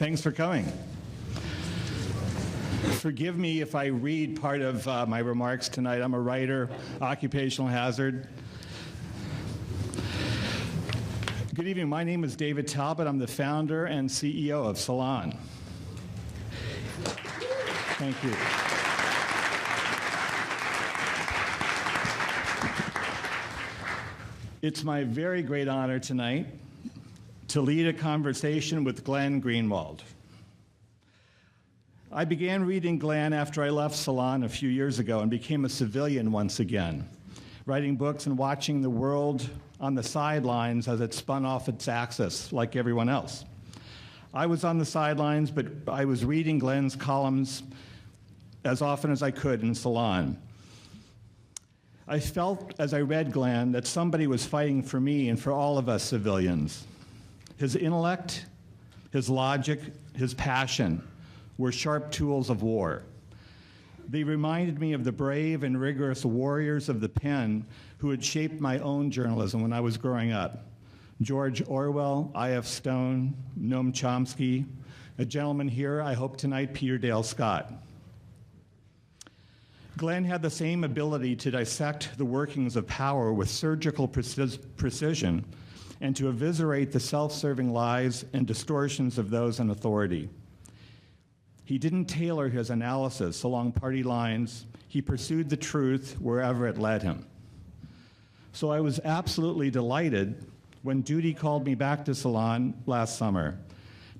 Thanks for coming. Forgive me if I read part of my remarks tonight. I'm a writer, occupational hazard. Good evening. My name is David Talbot. I'm the founder and CEO of Salon. Thank you. It's my very great honor tonight to lead a conversation with Glenn Greenwald. I began reading Glenn after I left Salon a few years ago and became a civilian once again, writing books and watching the world on the sidelines as it spun off its axis like everyone else. I was on the sidelines, but I was reading Glenn's columns as often as I could in Salon. I felt as I read Glenn that somebody was fighting for me and for all of us civilians. His intellect, his logic, his passion were sharp tools of war. They reminded me of the brave and rigorous warriors of the pen who had shaped my own journalism when I was growing up. George Orwell, I.F. Stone, Noam Chomsky, a gentleman here, I hope tonight, Peter Dale Scott. Glenn had the same ability to dissect the workings of power with surgical precision and to eviscerate the self-serving lies and distortions of those in authority. He didn't tailor his analysis along party lines. He pursued the truth wherever it led him. So I was absolutely delighted when duty called me back to Salon last summer,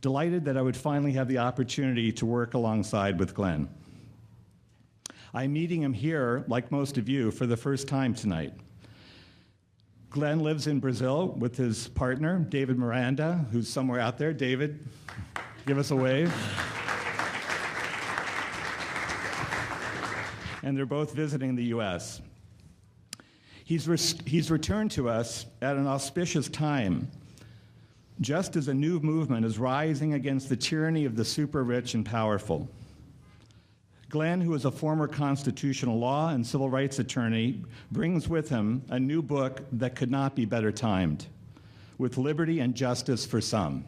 delighted that I would finally have the opportunity to work alongside with Glenn. I'm meeting him here, like most of you, for the first time tonight. Glenn lives in Brazil with his partner, David Miranda, who's somewhere out there. David, give us a wave. And they're both visiting the U.S. He's returned to us at an auspicious time, just as a new movement is rising against the tyranny of the super rich and powerful. Glenn, who is a former constitutional law and civil rights attorney, brings with him a new book that could not be better timed, With Liberty and Justice for Some.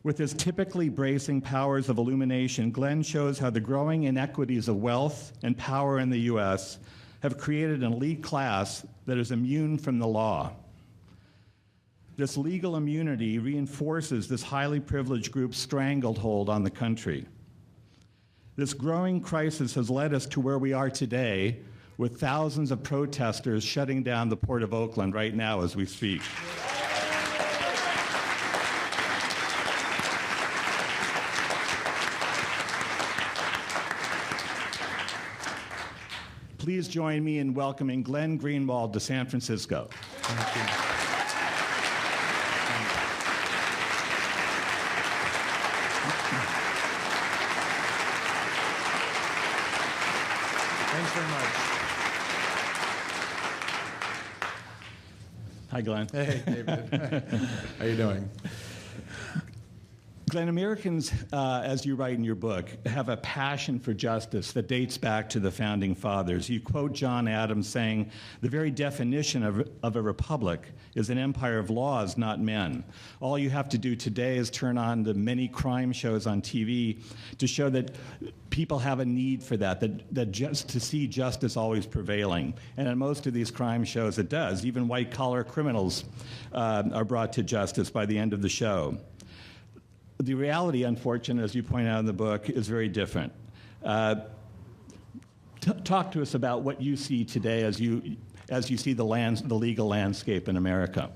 With his typically bracing powers of illumination, Glenn shows how the growing inequities of wealth and power in the U.S. have created an elite class that is immune from the law. This legal immunity reinforces this highly privileged group's stranglehold on the country. This growing crisis has led us to where we are today, with thousands of protesters shutting down the Port of Oakland right now as we speak. Please join me in welcoming Glenn Greenwald to San Francisco. Thank you. Thanks very much. Hi, Glenn. Hey, David. How you doing? Glenn, Americans, as you write in your book, have a passion for justice that dates back to the Founding Fathers. You quote John Adams saying, "The very definition of a republic is an empire of laws, not men. All you have to do today is turn on the many crime shows on TV to show that people have a need for that just to see justice always prevailing. And in most of these crime shows, it does. Even white-collar criminals are brought to justice by the end of the show. The reality, unfortunately, as you point out in the book, is very different. Talk to us about what you see today as you see the legal landscape in America.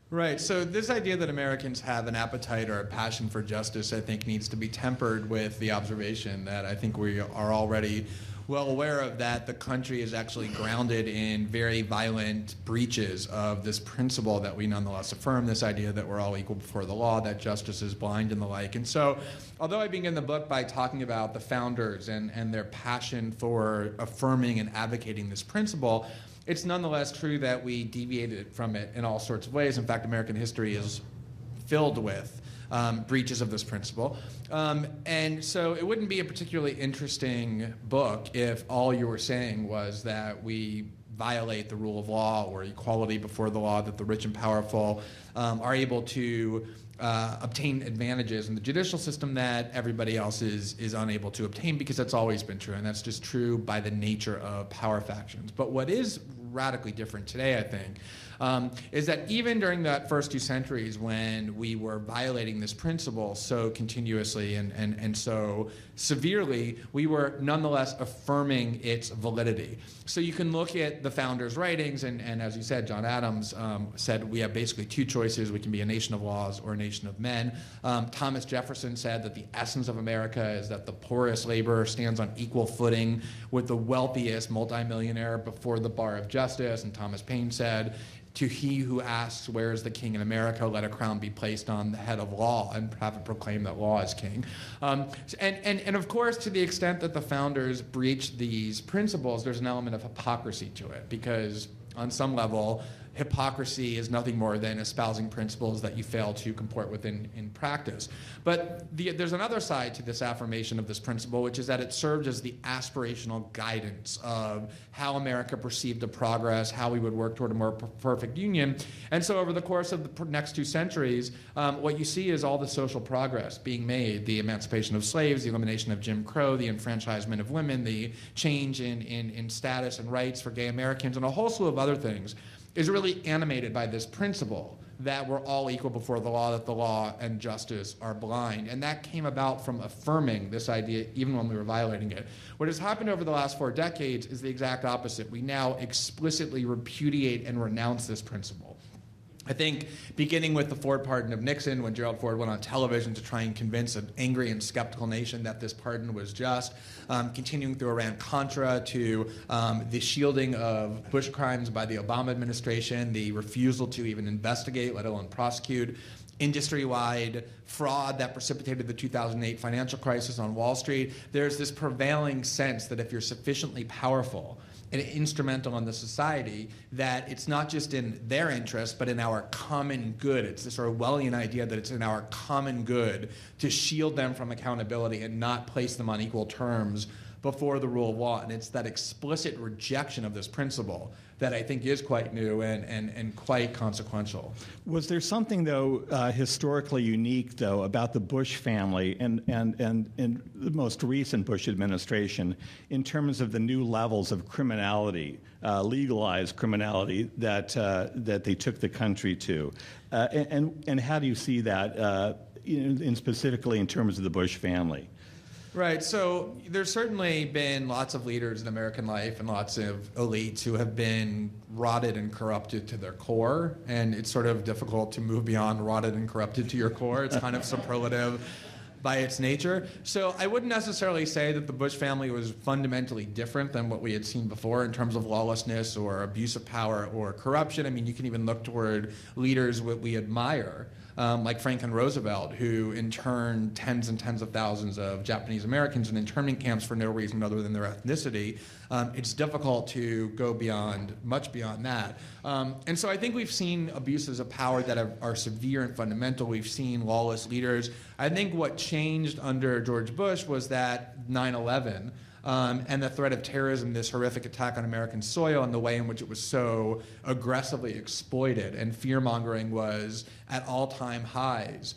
Right. So this idea that Americans have an appetite or a passion for justice, I think, needs to be tempered with the observation that I think we are already well aware of, that the country is actually grounded in very violent breaches of this principle that we nonetheless affirm, this idea that we're all equal before the law, that justice is blind and the like. And so, although I begin the book by talking about the founders and their passion for affirming and advocating this principle, it's nonetheless true that we deviated from it in all sorts of ways. In fact, American history is filled with breaches of this principle. And so it wouldn't be a particularly interesting book if all you were saying was that we violate the rule of law or equality before the law, that the rich and powerful are able to obtain advantages in the judicial system that everybody else is unable to obtain, because that's always been true, and that's just true by the nature of power factions. But what is radically different today, I think, is that even during that first 2 centuries, when we were violating this principle so continuously and so severely, we were nonetheless affirming its validity. So you can look at the founders' writings, and as you said, John Adams said we have basically 2 choices. We can be a nation of laws or a nation of men. Thomas Jefferson said that the essence of America is that the poorest laborer stands on equal footing with the wealthiest multimillionaire before the bar of justice. And Thomas Paine said, to he who asks, where is the king in America, let a crown be placed on the head of law and have it proclaim that law is king. And of course, to the extent that the founders breached these principles, there's an element of hypocrisy to it, because on some level, hypocrisy is nothing more than espousing principles that you fail to comport with in practice. But there's another side to this affirmation of this principle, which is that it served as the aspirational guidance of how America perceived the progress, how we would work toward a more perfect union. And so over the course of the next 2 centuries, what you see is all the social progress being made: the emancipation of slaves, the elimination of Jim Crow, the enfranchisement of women, the change in status and rights for gay Americans, and a whole slew of other things, is really animated by this principle that we're all equal before the law, that the law and justice are blind. And that came about from affirming this idea even when we were violating it. What has happened over the last 4 decades is the exact opposite. We now explicitly repudiate and renounce this principle. I think beginning with the Ford pardon of Nixon, when Gerald Ford went on television to try and convince an angry and skeptical nation that this pardon was just, continuing through Iran-Contra to the shielding of Bush crimes by the Obama administration, the refusal to even investigate, let alone prosecute, industry-wide fraud that precipitated the 2008 financial crisis on Wall Street. There's this prevailing sense that if you're sufficiently powerful and instrumental in the society, that it's not just in their interest, but in our common good. It's this Orwellian idea that it's in our common good to shield them from accountability and not place them on equal terms before the rule of law. And it's that explicit rejection of this principle that I think is quite new and quite consequential. Was there something, though, historically unique, though, about the Bush family and the most recent Bush administration in terms of the new levels of criminality, legalized criminality that they took the country to? And how do you see that, specifically in terms of the Bush family? Right. So there's certainly been lots of leaders in American life and lots of elites who have been rotted and corrupted to their core. And it's sort of difficult to move beyond rotted and corrupted to your core. It's kind of superlative by its nature. So I wouldn't necessarily say that the Bush family was fundamentally different than what we had seen before in terms of lawlessness or abuse of power or corruption. I mean, you can even look toward leaders that we admire, like Franklin Roosevelt, who interned tens and tens of thousands of Japanese Americans in internment camps for no reason other than their ethnicity. It's difficult to go much beyond that. And so I think we've seen abuses of power that are severe and fundamental. We've seen lawless leaders. I think what changed under George Bush was that 9/11 and the threat of terrorism, this horrific attack on American soil, and the way in which it was so aggressively exploited, and fear-mongering was at all-time highs,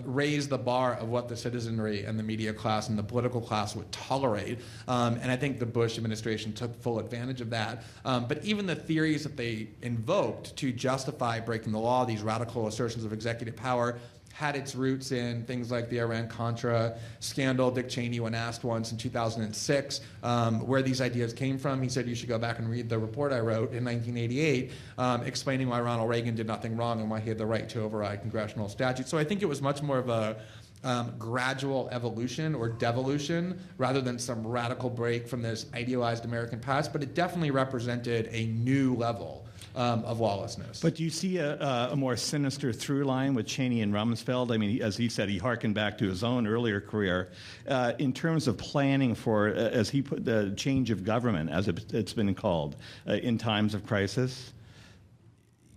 raised the bar of what the citizenry and the media class and the political class would tolerate. And I think the Bush administration took full advantage of that. But even the theories that they invoked to justify breaking the law, these radical assertions of executive power, had its roots in things like the Iran-Contra scandal. Dick Cheney, when asked once in 2006 where these ideas came from, he said, you should go back and read the report I wrote in 1988 explaining why Ronald Reagan did nothing wrong and why he had the right to override congressional statutes. So I think it was much more of a gradual evolution or devolution rather than some radical break from this idealized American past, but it definitely represented a new level of lawlessness. But do you see a more sinister through line with Cheney and Rumsfeld? I mean, as he said, he hearkened back to his own earlier career in terms of planning for, as he put, the change of government, as it's been called, in times of crisis?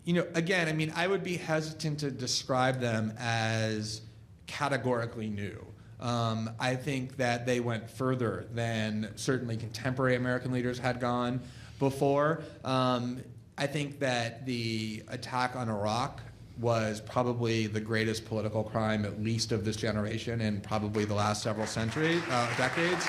Again, I mean, I would be hesitant to describe them as categorically new. I think that they went further than certainly contemporary American leaders had gone before. I think that the attack on Iraq was probably the greatest political crime, at least of this generation, and probably the last several decades.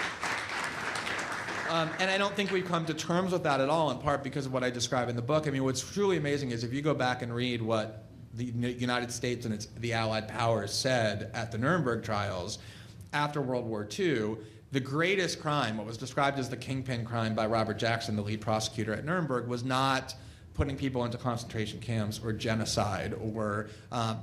And I don't think we've come to terms with that at all, in part because of what I describe in the book. I mean, what's truly amazing is if you go back and read what the United States and the Allied powers said at the Nuremberg trials after World War II, the greatest crime, what was described as the kingpin crime by Robert Jackson, the lead prosecutor at Nuremberg, was not putting people into concentration camps or genocide or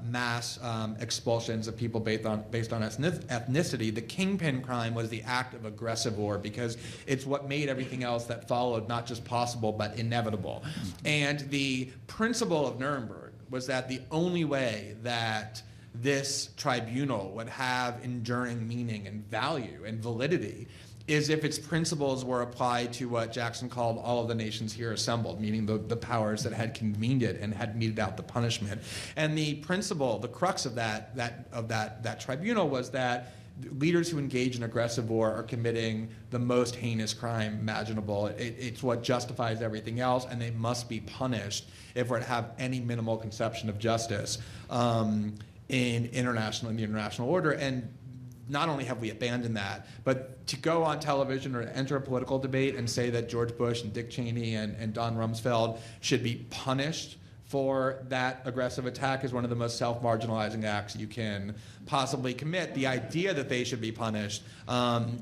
mass expulsions of people based on ethnicity. The kingpin crime was the act of aggressive war, because it's what made everything else that followed not just possible but inevitable. And the principle of Nuremberg was that the only way that this tribunal would have enduring meaning and value and validity is if its principles were applied to what Jackson called all of the nations here assembled, meaning the powers that had convened it and had meted out the punishment. And the principle, the crux of that tribunal was that leaders who engage in aggressive war are committing the most heinous crime imaginable. It's what justifies everything else, and they must be punished if we're to have any minimal conception of justice in the international order. And not only have we abandoned that, but to go on television or enter a political debate and say that George Bush and Dick Cheney and Don Rumsfeld should be punished for that aggressive attack is one of the most self-marginalizing acts you can possibly commit. The idea that they should be punished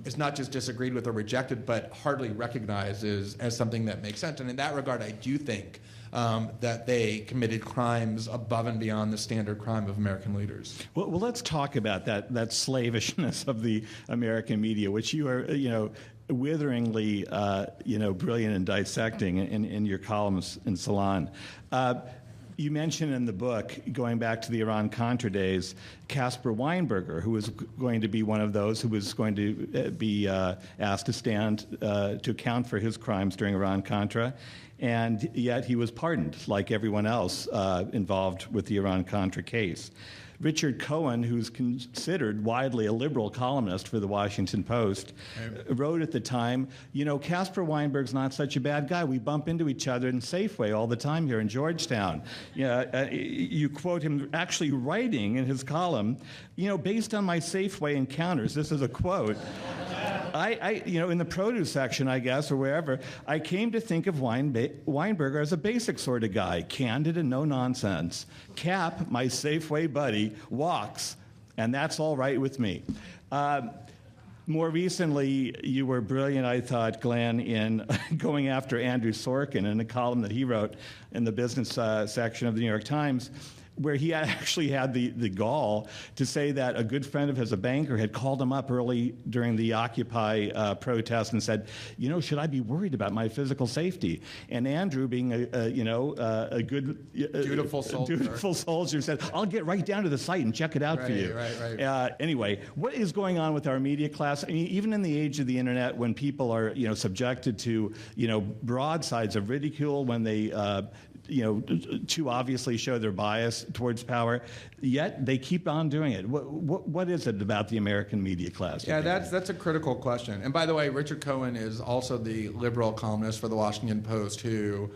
is not just disagreed with or rejected, but hardly recognized as something that makes sense. And in that regard, I do think that they committed crimes above and beyond the standard crime of American leaders. Well, let's talk about that slavishness of the American media, which you are, witheringly, brilliant in dissecting in your columns in Salon. You mention in the book, going back to the Iran-Contra days, Caspar Weinberger, who was going to be one of those who was going to be asked to stand to account for his crimes during Iran-Contra, and yet he was pardoned, like everyone else involved with the Iran-Contra case. Richard Cohen, who's considered widely a liberal columnist for the Washington Post, wrote at the time, Caspar Weinberg's not such a bad guy. We bump into each other in Safeway all the time here in Georgetown. You quote him actually writing in his column, based on my Safeway encounters, this is a quote, I in the produce section, I guess, or wherever, I came to think of Weinberger as a basic sort of guy, candid and no nonsense. Cap, my Safeway buddy, walks, and that's all right with me. More recently, you were brilliant, I thought, Glenn, in going after Andrew Sorkin in a column that he wrote in the business section of the New York Times, where he actually had the gall to say that a good friend of his, a banker, had called him up early during the Occupy protest and said, should I be worried about my physical safety? And Andrew, being a good, dutiful soldier, said, I'll get right down to the site and check it out for you. Right. Anyway, what is going on with our media class? I mean, even in the age of the internet, when people are subjected to broadsides of ridicule, when they too obviously show their bias towards power, yet they keep on doing it. What is it about the American media class? Yeah, that's a critical question. And by the way, Richard Cohen is also the liberal columnist for the Washington Post who,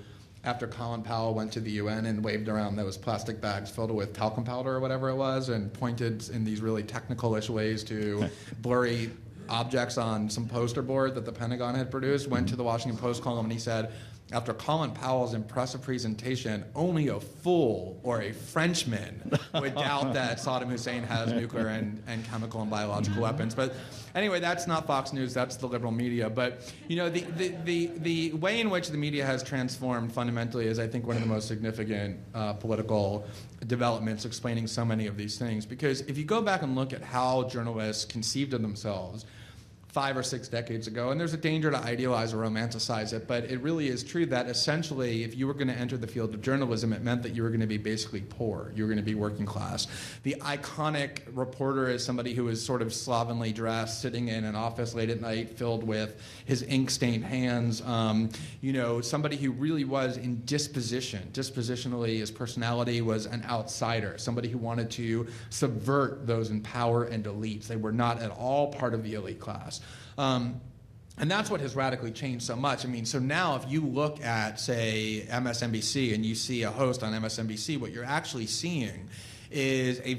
after Colin Powell went to the UN and waved around those plastic bags filled with talcum powder or whatever it was and pointed in these really technical-ish ways to blurry objects on some poster board that the Pentagon had produced, went to the Washington Post column and he said, after Colin Powell's impressive presentation, only a fool or a Frenchman would doubt that Saddam Hussein has nuclear and chemical and biological weapons. But anyway, that's not Fox News, that's the liberal media. But the way in which the media has transformed fundamentally is, I think, one of the most significant political developments explaining so many of these things. Because if you go back and look at how journalists conceived of themselves 5 or 6 decades ago, and there's a danger to idealize or romanticize it, but it really is true that essentially if you were going to enter the field of journalism, it meant that you were going to be basically poor. You were going to be working class. The iconic reporter is somebody who is sort of slovenly dressed, sitting in an office late at night filled with his ink-stained hands, somebody who really was in disposition. Dispositionally, his personality was an outsider, somebody who wanted to subvert those in power and elites. They were not at all part of the elite class. And that's what has radically changed so much. I mean, so now if you look at, say, MSNBC and you see a host on MSNBC, what you're actually seeing is a